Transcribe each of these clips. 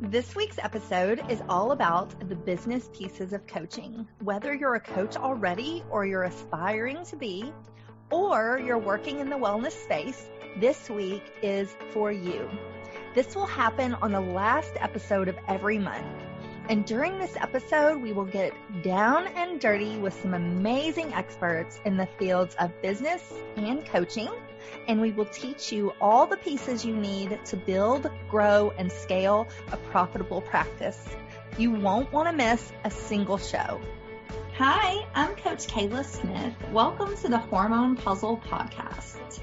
This week's episode is all about the business pieces of coaching. Whether you're a coach already or you're aspiring to be, or you're working in the wellness space, this week is for you. This will happen on the last episode of every month. And during this episode, we will get down and dirty with some amazing experts in the fields of business and coaching. And we will teach you all the pieces you need to build, grow, and scale a profitable practice. You won't want to miss a single show. Hi, I'm Coach Kela Smith. Welcome to the Hormone Puzzle Podcast.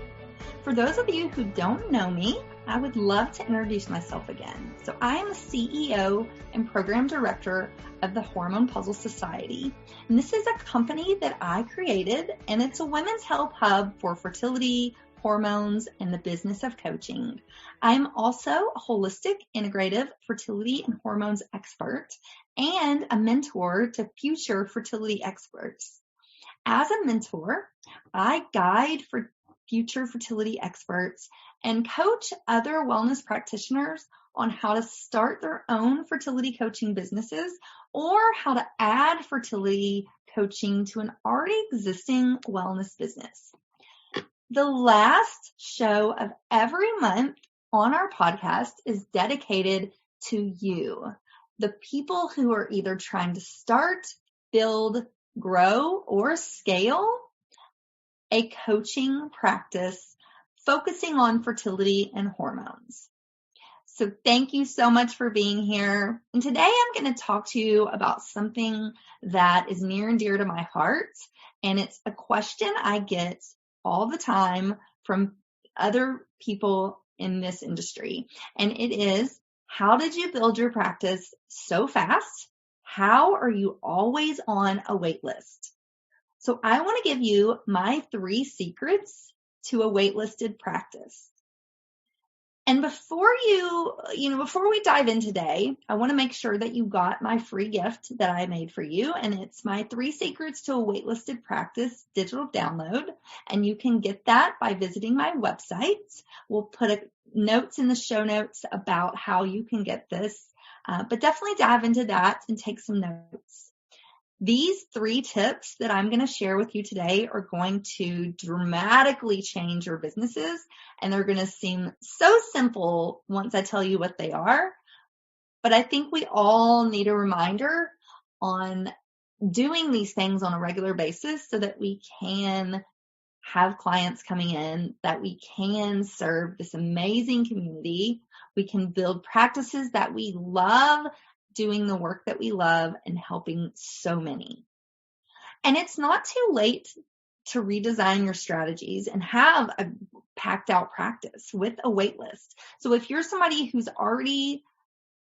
For those of you who don't know me, I would love to introduce myself again. So I am the CEO and Program Director of the Hormone Puzzle Society. And this is a company that I created, and it's a women's health hub for fertility, hormones, and the business of coaching. I'm also a holistic, integrative fertility and hormones expert and a mentor to future fertility experts. As a mentor, I guide for future fertility experts and coach other wellness practitioners on how to start their own fertility coaching businesses or how to add fertility coaching to an already existing wellness business. The last show of every month on our podcast is dedicated to you, the people who are either trying to start, build, grow, or scale a coaching practice focusing on fertility and hormones. So thank you so much for being here. And today I'm going to talk to you about something that is near and dear to my heart. And it's a question I get all the time from other people in this industry. And it is, how did you build your practice so fast? How are you always on a wait list? So I want to give you my 3 secrets to a waitlisted practice. And before we dive in today, I want to make sure that you got my free gift that I made for you. And it's my 3 secrets to a waitlisted practice digital download. And you can get that by visiting my website. We'll put notes in the show notes about how you can get this, but definitely dive into that and take some notes. These 3 tips that I'm going to share with you today are going to dramatically change your businesses, and they're going to seem so simple once I tell you what they are. But I think we all need a reminder on doing these things on a regular basis so that we can have clients coming in, that we can serve this amazing community. We can build practices that we love, doing the work that we love and helping so many. And it's not too late to redesign your strategies and have a packed out practice with a wait list. So if you're somebody who's already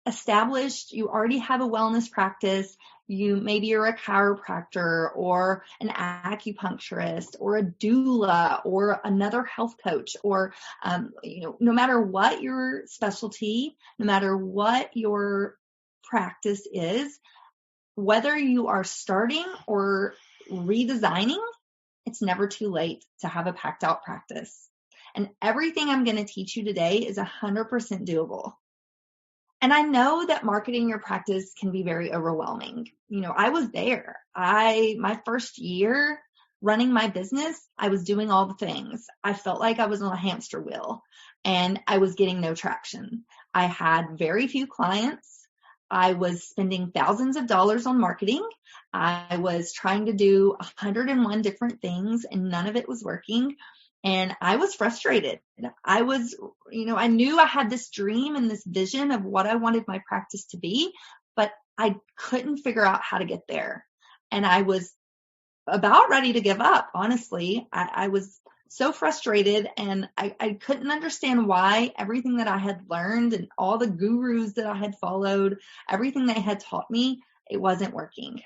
established, you already have a wellness practice, maybe you're a chiropractor or an acupuncturist or a doula or another health coach, or no matter what your specialty, no matter what your practice is, whether you are starting or redesigning, it's never too late to have a packed out practice. And everything I'm going to teach you today is 100% doable. And I know that marketing your practice can be very overwhelming. I was there. My first year running my business, I was doing all the things. I felt like I was on a hamster wheel and I was getting no traction. I had very few clients. I was spending thousands of dollars on marketing. I was trying to do 101 different things and none of it was working. And I was frustrated. I knew I had this dream and this vision of what I wanted my practice to be, but I couldn't figure out how to get there. And I was about ready to give up. Honestly, I was so frustrated, and I couldn't understand why everything that I had learned and all the gurus that I had followed, everything they had taught me, it wasn't working.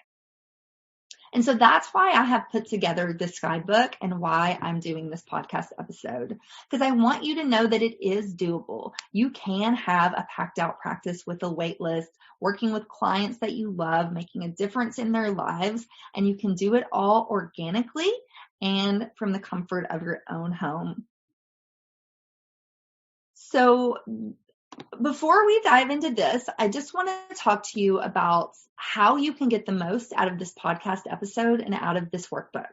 And so that's why I have put together this guidebook and why I'm doing this podcast episode, because I want you to know that it is doable. You can have a packed out practice with a wait list, working with clients that you love, making a difference in their lives, and you can do it all organically and from the comfort of your own home. So Before we dive into this, I just want to talk to you about how you can get the most out of this podcast episode and out of this workbook.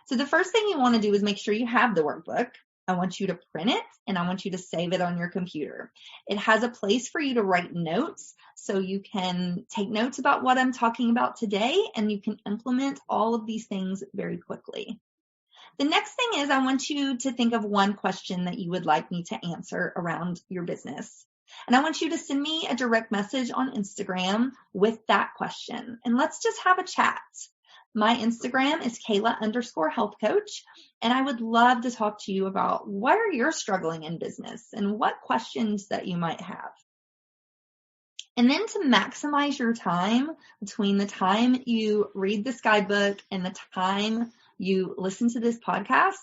So the first thing you want to do is make sure you have the workbook. I want you to print it and I want you to save it on your computer. It has a place for you to write notes so you can take notes about what I'm talking about today and you can implement all of these things very quickly. The next thing is I want you to think of one question that you would like me to answer around your business. And I want you to send me a direct message on Instagram with that question. And let's just have a chat. My Instagram is Kela_health coach. And I would love to talk to you about where you're struggling in business and what questions that you might have. And then to maximize your time between the time you read this guidebook and the time you listen to this podcast,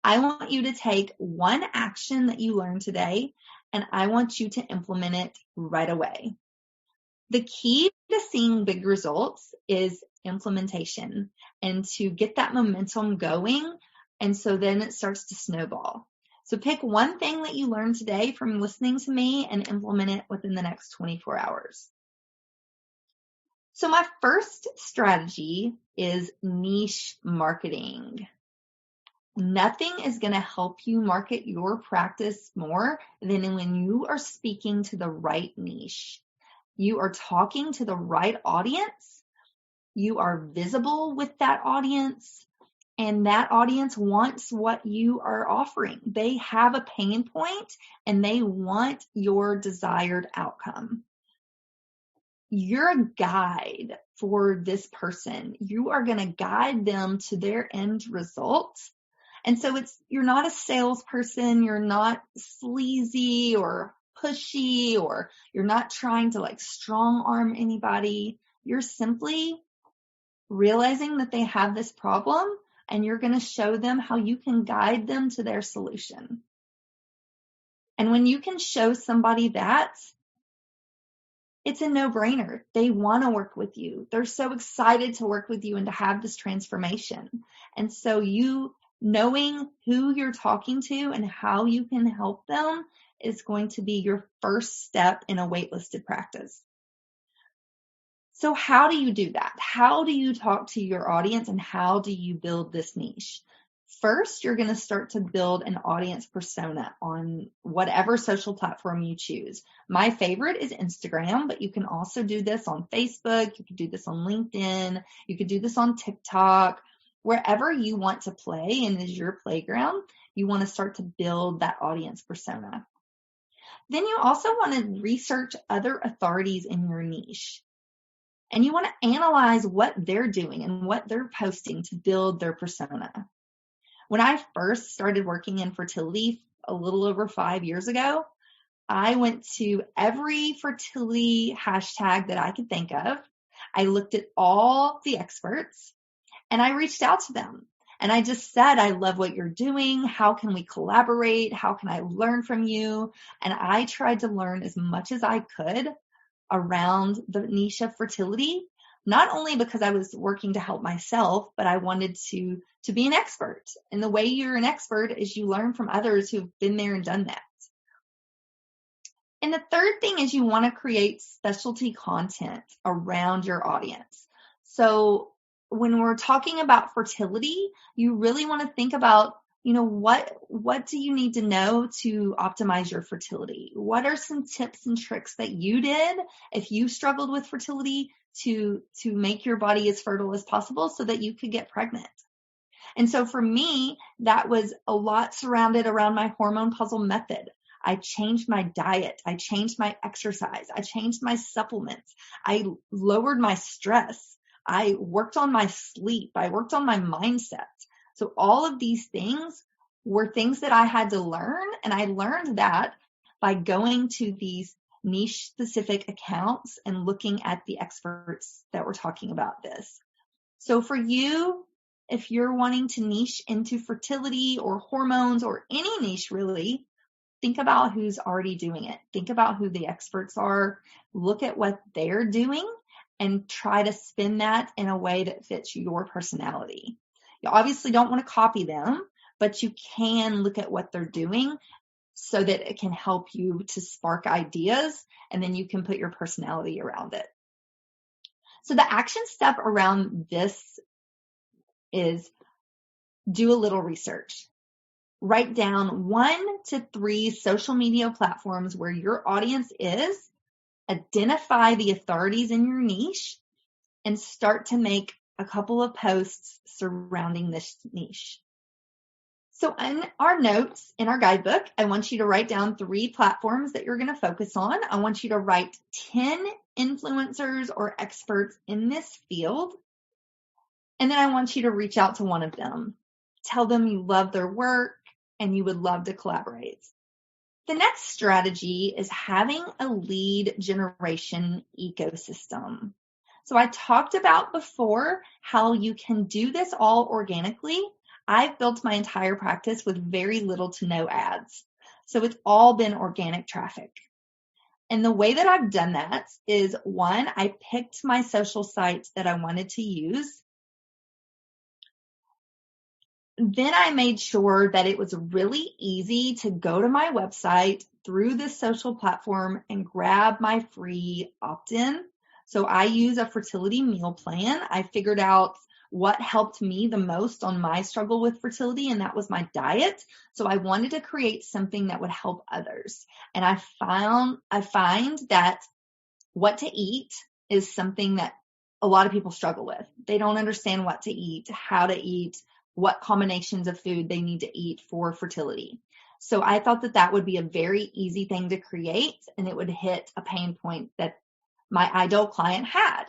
I want you to take one action that you learned today and I want you to implement it right away. The key to seeing big results is implementation and to get that momentum going. And so then it starts to snowball. So pick one thing that you learned today from listening to me and implement it within the next 24 hours. So my first strategy is niche marketing. Nothing is going to help you market your practice more than when you are speaking to the right niche. You are talking to the right audience. You are visible with that audience. And that audience wants what you are offering. They have a pain point and they want your desired outcome. You're a guide for this person. You are going to guide them to their end result. And so you're not a salesperson. You're not sleazy or pushy, or you're not trying to strong arm anybody. You're simply realizing that they have this problem and you're going to show them how you can guide them to their solution. And when you can show somebody that, it's a no-brainer. They want to work with you. They're so excited to work with you and to have this transformation. And so you knowing who you're talking to and how you can help them is going to be your first step in a waitlisted practice. So how do you do that? How do you talk to your audience and how do you build this niche? First, you're going to start to build an audience persona on whatever social platform you choose. My favorite is Instagram, but you can also do this on Facebook. You could do this on LinkedIn. You could do this on TikTok. Wherever you want to play and is your playground, you want to start to build that audience persona. Then you also want to research other authorities in your niche. And you want to analyze what they're doing and what they're posting to build their persona. When I first started working in fertility a little over 5 years ago, I went to every fertility hashtag that I could think of. I looked at all the experts and I reached out to them. And I just said, I love what you're doing. How can we collaborate? How can I learn from you? And I tried to learn as much as I could around the niche of fertility, not only because I was working to help myself, but I wanted to be an expert. And the way you're an expert is you learn from others who've been there and done that. And the third thing is you want to create specialty content around your audience. So when we're talking about fertility, you really want to think about, what do you need to know to optimize your fertility? What are some tips and tricks that you did if you struggled with fertility to make your body as fertile as possible so that you could get pregnant? And so for me, that was a lot surrounded around my hormone puzzle method. I changed my diet. I changed my exercise. I changed my supplements. I lowered my stress. I worked on my sleep. I worked on my mindset. So all of these things were things that I had to learn. And I learned that by going to these niche specific accounts and looking at the experts that were talking about this. So for you, if you're wanting to niche into fertility or hormones or any niche really, think about who's already doing it. Think about who the experts are. Look at what they're doing and try to spin that in a way that fits your personality. You obviously don't want to copy them, but you can look at what they're doing so that it can help you to spark ideas, and then you can put your personality around it. So the action step around this is do a little research. Write down 1 to 3 social media platforms where your audience is, identify the authorities in your niche, and start to make a couple of posts surrounding this niche. So in our notes, in our guidebook, I want you to write down 3 platforms that you're going to focus on. I want you to write 10 influencers or experts in this field. And then I want you to reach out to one of them. Tell them you love their work and you would love to collaborate. The next strategy is having a lead generation ecosystem. So I talked about before how you can do this all organically. I've built my entire practice with very little to no ads. So it's all been organic traffic. And the way that I've done that is, 1, I picked my social sites that I wanted to use. Then I made sure that it was really easy to go to my website through this social platform and grab my free opt-in. So I use a fertility meal plan. I figured out what helped me the most on my struggle with fertility, and that was my diet. So I wanted to create something that would help others. And I find that what to eat is something that a lot of people struggle with. They don't understand what to eat, how to eat, what combinations of food they need to eat for fertility. So I thought that that would be a very easy thing to create, and it would hit a pain point that my ideal client had.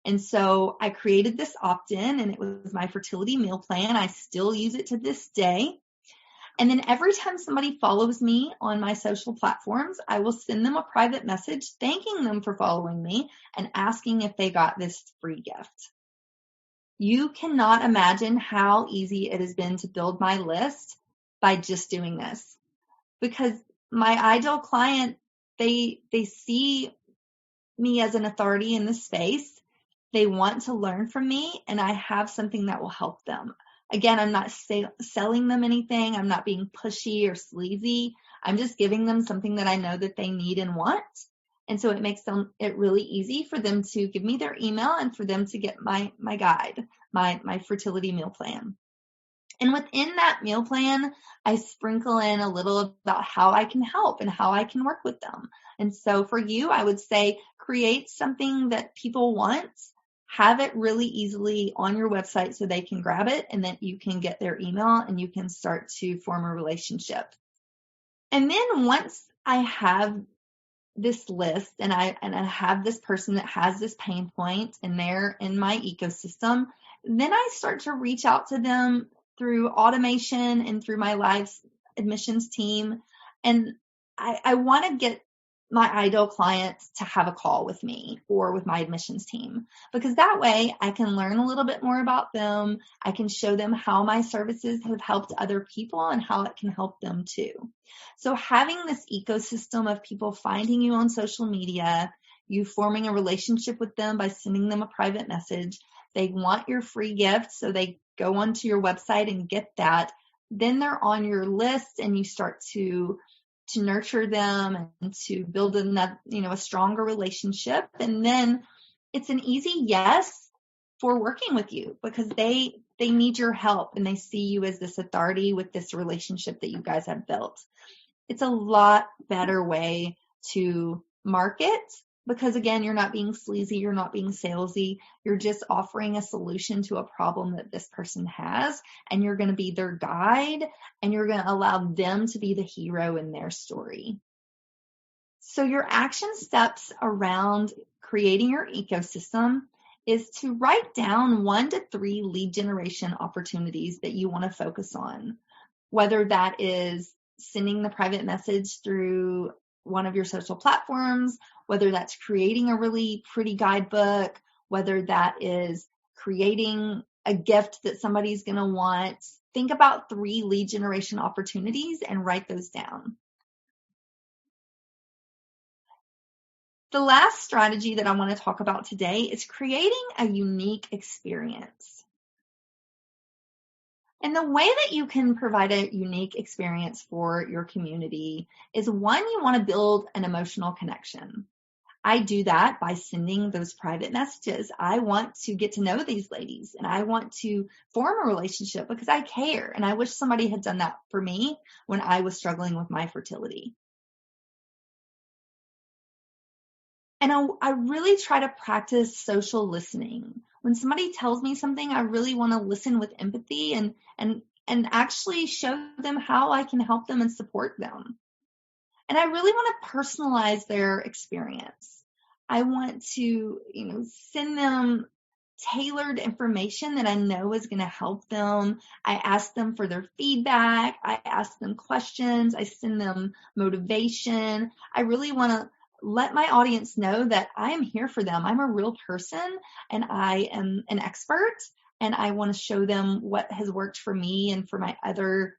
And so I created this opt-in, and it was my fertility meal plan. I still use it to this day. And then every time somebody follows me on my social platforms, I will send them a private message thanking them for following me and asking if they got this free gift. You cannot imagine how easy it has been to build my list by just doing this, because my ideal client, they see me as an authority in this space. They want to learn from me, and I have something that will help them. Again, I'm not selling them anything. I'm not being pushy or sleazy. I'm just giving them something that I know that they need and want. And so it makes it really easy for them to give me their email and for them to get my guide, my fertility meal plan. And within that meal plan, I sprinkle in a little about how I can help and how I can work with them. And so for you, I would say create something that people want, have it really easily on your website so they can grab it, and then you can get their email and you can start to form a relationship. And then once I have this list and I have this person that has this pain point and they're in my ecosystem, then I start to reach out to them through automation and through my live admissions team. And I want to get my ideal clients to have a call with me or with my admissions team, because that way I can learn a little bit more about them. I can show them how my services have helped other people and how it can help them too. So having this ecosystem of people finding you on social media, you forming a relationship with them by sending them a private message, they want your free gift, so they go onto your website and get that. Then they're on your list and you start to nurture them and to build a stronger relationship. And then it's an easy yes for working with you, because they need your help and they see you as this authority with this relationship that you guys have built. It's a lot better way to market, because again, you're not being sleazy, you're not being salesy, you're just offering a solution to a problem that this person has, and you're going to be their guide, and you're going to allow them to be the hero in their story. So your action steps around creating your ecosystem is to write down 1 to 3 lead generation opportunities that you want to focus on, whether that is sending the private message through one of your social platforms, whether that's creating a really pretty guidebook, whether that is creating a gift that somebody's going to want. Think about 3 lead generation opportunities and write those down. The last strategy that I want to talk about today is creating a unique experience. And the way that you can provide a unique experience for your community is, one, you want to build an emotional connection. I do that by sending those private messages. I want to get to know these ladies and I want to form a relationship because I care. And I wish somebody had done that for me when I was struggling with my fertility. And I really try to practice social listening. When somebody tells me something, I really want to listen with empathy and actually show them how I can help them and support them. And I really want to personalize their experience. I want to, send them tailored information that I know is going to help them. I ask them for their feedback. I ask them questions. I send them motivation. I really want to let my audience know that I am here for them. I'm a real person and I am an expert, and I want to show them what has worked for me and for my other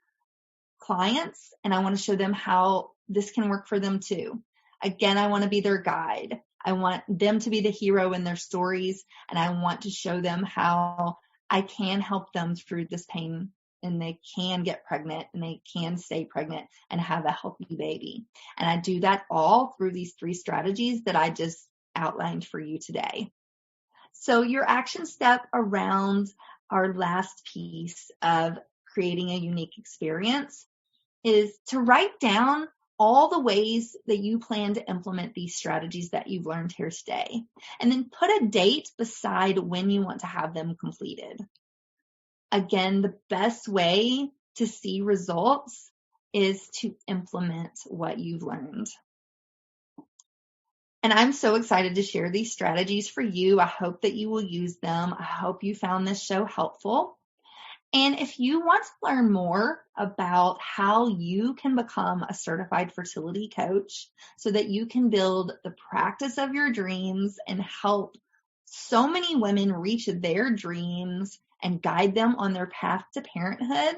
clients. And I want to show them how this can work for them too. Again, I want to be their guide. I want them to be the hero in their stories, and I want to show them how I can help them through this pain, and they can get pregnant and they can stay pregnant and have a healthy baby. And I do that all through these 3 strategies that I just outlined for you today. So your action step around our last piece of creating a unique experience is to write down all the ways that you plan to implement these strategies that you've learned here today, and then put a date beside when you want to have them completed. Again, the best way to see results is to implement what you've learned. And I'm so excited to share these strategies for you. I hope that you will use them. I hope you found this show helpful. And if you want to learn more about how you can become a certified fertility coach so that you can build the practice of your dreams and help so many women reach their dreams and guide them on their path to parenthood.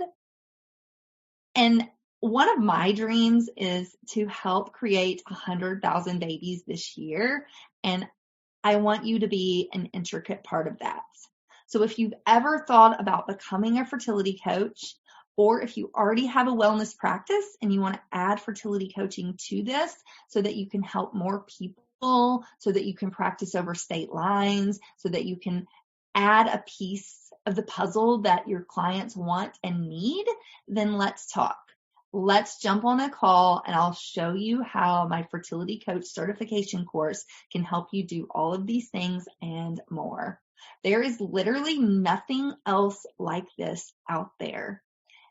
And one of my dreams is to help create 100,000 babies this year. And I want you to be an intricate part of that. So if you've ever thought about becoming a fertility coach, or if you already have a wellness practice and you want to add fertility coaching to this so that you can help more people, so that you can practice over state lines, so that you can add a piece of the puzzle that your clients want and need, then let's talk. Let's jump on a call and I'll show you how my fertility coach certification course can help you do all of these things and more. There is literally nothing else like this out there.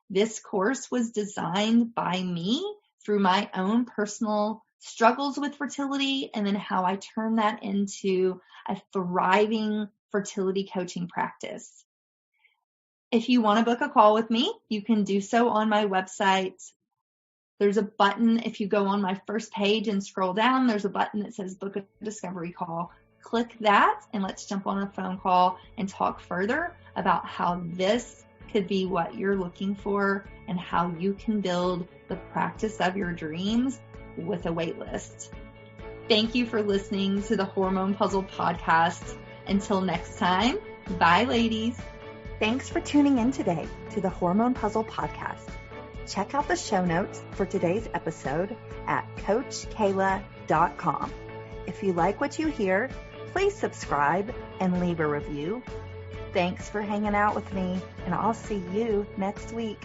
This course was designed by me through my own personal struggles with fertility, and then how I turn that into a thriving fertility coaching practice. If you want to book a call with me, you can do so on my website. There's a button. If you go on my first page and scroll down, there's a button that says book a discovery call. Click that and let's jump on a phone call and talk further about how this could be what you're looking for and how you can build the practice of your dreams with a wait list. Thank you for listening to the Hormone Puzzle Podcast. Until next time, bye ladies. Thanks for tuning in today to the Hormone Puzzle Podcast. Check out the show notes for today's episode at CoachKela.com. If you like what you hear, please subscribe and leave a review. Thanks for hanging out with me, and I'll see you next week.